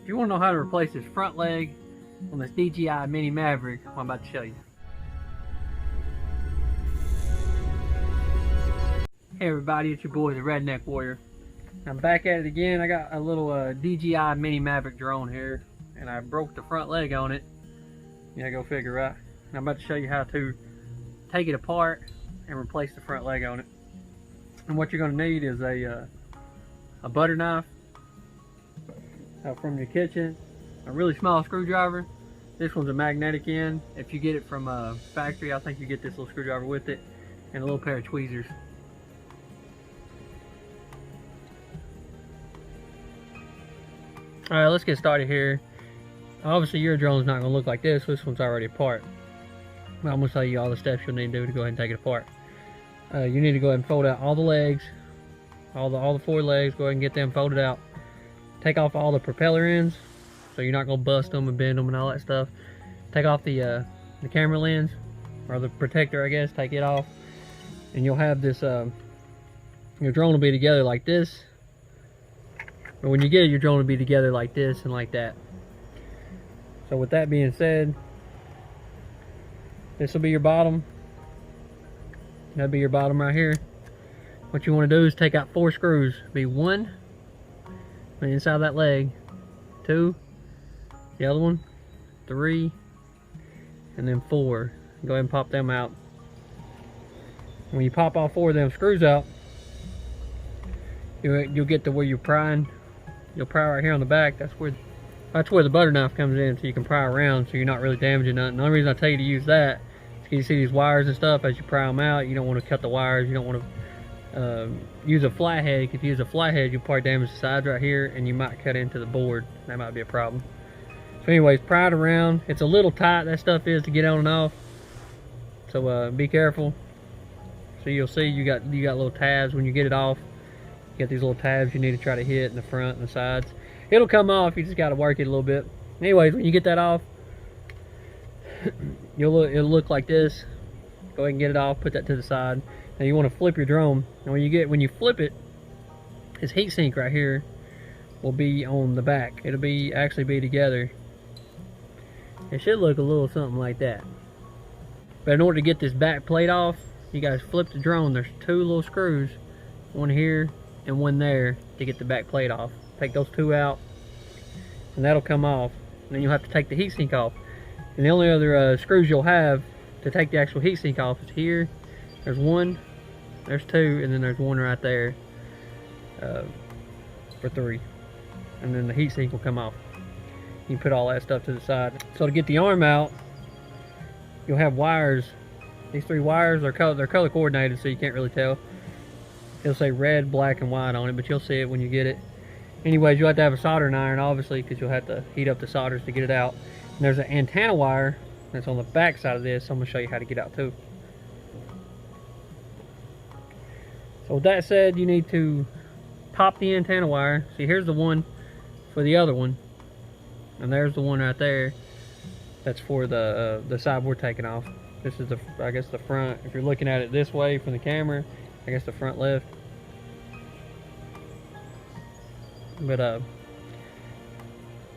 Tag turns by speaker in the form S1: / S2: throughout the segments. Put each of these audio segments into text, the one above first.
S1: If you want to know how to replace this front leg on this DJI Mini Maverick, I'm about to show you. Hey everybody, it's your boy the Redneck Warrior. I'm back at it again. I got a little DJI Mini Maverick drone here, and I broke the front leg on it. Yeah, go figure, right? And I'm about to show you how to take it apart and replace the front leg on it. And what you're going to need is a butter knife from your kitchen, a really small screwdriver. This one's a magnetic end. If you get it from a factory, I think you get this little screwdriver with it, and a little pair of tweezers. Alright, let's get started here. Obviously your drone's not going to look like this. This one's already apart. But I'm going to tell you all the steps you'll need to do to go ahead and take it apart. You need to go ahead and fold out all the legs, all the four legs. Go ahead and get them folded out. Take off all the propeller ends, so you're not going to bust them and bend them and all that stuff. Take off the camera lens, or the protector, I guess. Take it off, and you'll have this. Your drone will be together like this. But when you get it, your drone will be together like this and like that. So with that being said, this will be your bottom. That'll be your bottom right here. What you want to do is take out 4 screws. Be 1 on the inside of that leg, 2, the other one, 3, and then 4. Go ahead and pop them out. When you pop all 4 of them screws out, you'll get to where you're prying. You'll pry right here on the back. That's where the butter knife comes in, so you can pry around, so you're not really damaging nothing. The only reason I tell you to use that is because you see these wires and stuff. As you pry them out, you don't want to cut the wires. You don't want to use a flathead. If you use a flathead, you'll probably damage the sides right here, and you might cut into the board. That might be a problem. So anyways, pry it around. It's a little tight, that stuff is, to get on and off. So be careful. So you'll see you got little tabs when you get it off. You got these little tabs you need to try to hit in the front and the sides. It'll come off, you just got to work it a little bit. Anyways, when you get that off, it'll look like this. Go ahead and get it off, put that to the side. Now you want to flip your drone. And when you flip it, this heat sink right here will be on the back. It'll actually be together. It should look a little something like that. But in order to get this back plate off, you guys flip the drone. There's 2 little screws, one here and one there, to get the back plate off. Take those 2 out, and that'll come off. And then you'll have to take the heatsink off. And the only other screws you'll have to take the actual heatsink off is here. There's 1, there's 2, and then there's 1 right there for 3. And then the heatsink will come off. You can put all that stuff to the side. So to get the arm out, you'll have wires. These 3 wires, they're color coordinated, so you can't really tell. It'll say red, black, and white on it, but you'll see it when you get it. Anyways, you'll have to have a soldering iron, obviously, because you'll have to heat up the solders to get it out. And there's an antenna wire that's on the back side of this. So I'm going to show you how to get out too. So with that said, you need to pop the antenna wire. See, here's the one for the other one, and there's the one right there. That's for the side we're taking off. This is I guess the front. If you're looking at it this way from the camera, I guess the front left. But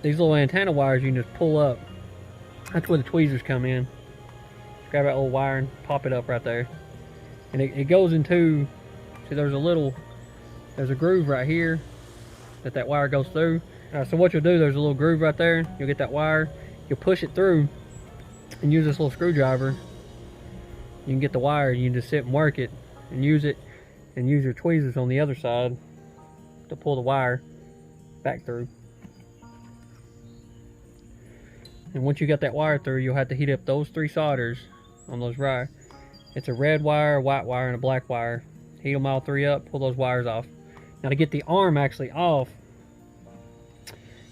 S1: these little antenna wires you can just pull up. That's where the tweezers come in. Just grab that little wire and pop it up right there. And it goes into, see, there's a groove right here that wire goes through. So what you'll do, there's a little groove right there. You'll get that wire, you'll push it through and use this little screwdriver. You can get the wire, you can just sit and work it and use it, and use your tweezers on the other side to pull the wire back through. And once you got that wire through, you'll have to heat up those 3 solders on those wires. It's a red wire, a white wire, and a black wire. Heat them all 3 up, pull those wires off. Now to get the arm actually off,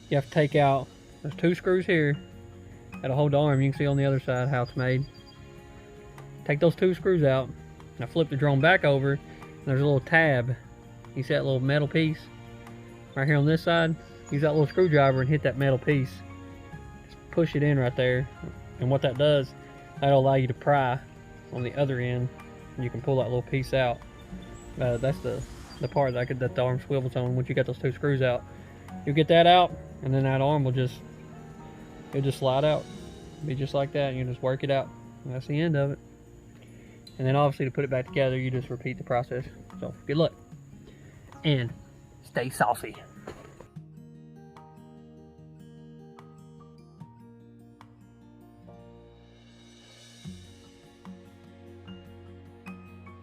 S1: you have to take out, there's 2 screws here that'll hold the arm. You can see on the other side how it's made. Take those 2 screws out. Now flip the drone back over, and there's a little tab. You see that little metal piece right here on this side? Use that little screwdriver and hit that metal piece. Just push it in right there, and what that does, that'll allow you to pry on the other end, and you can pull that little piece out. That's the part that the arm swivels on. Once you got those 2 screws out, you'll get that out. and then that arm will just, it'll just slide out. Be just like that, and you just work it out. And that's the end of it. And then obviously to put it back together, you just repeat the process. So good luck, and stay saucy.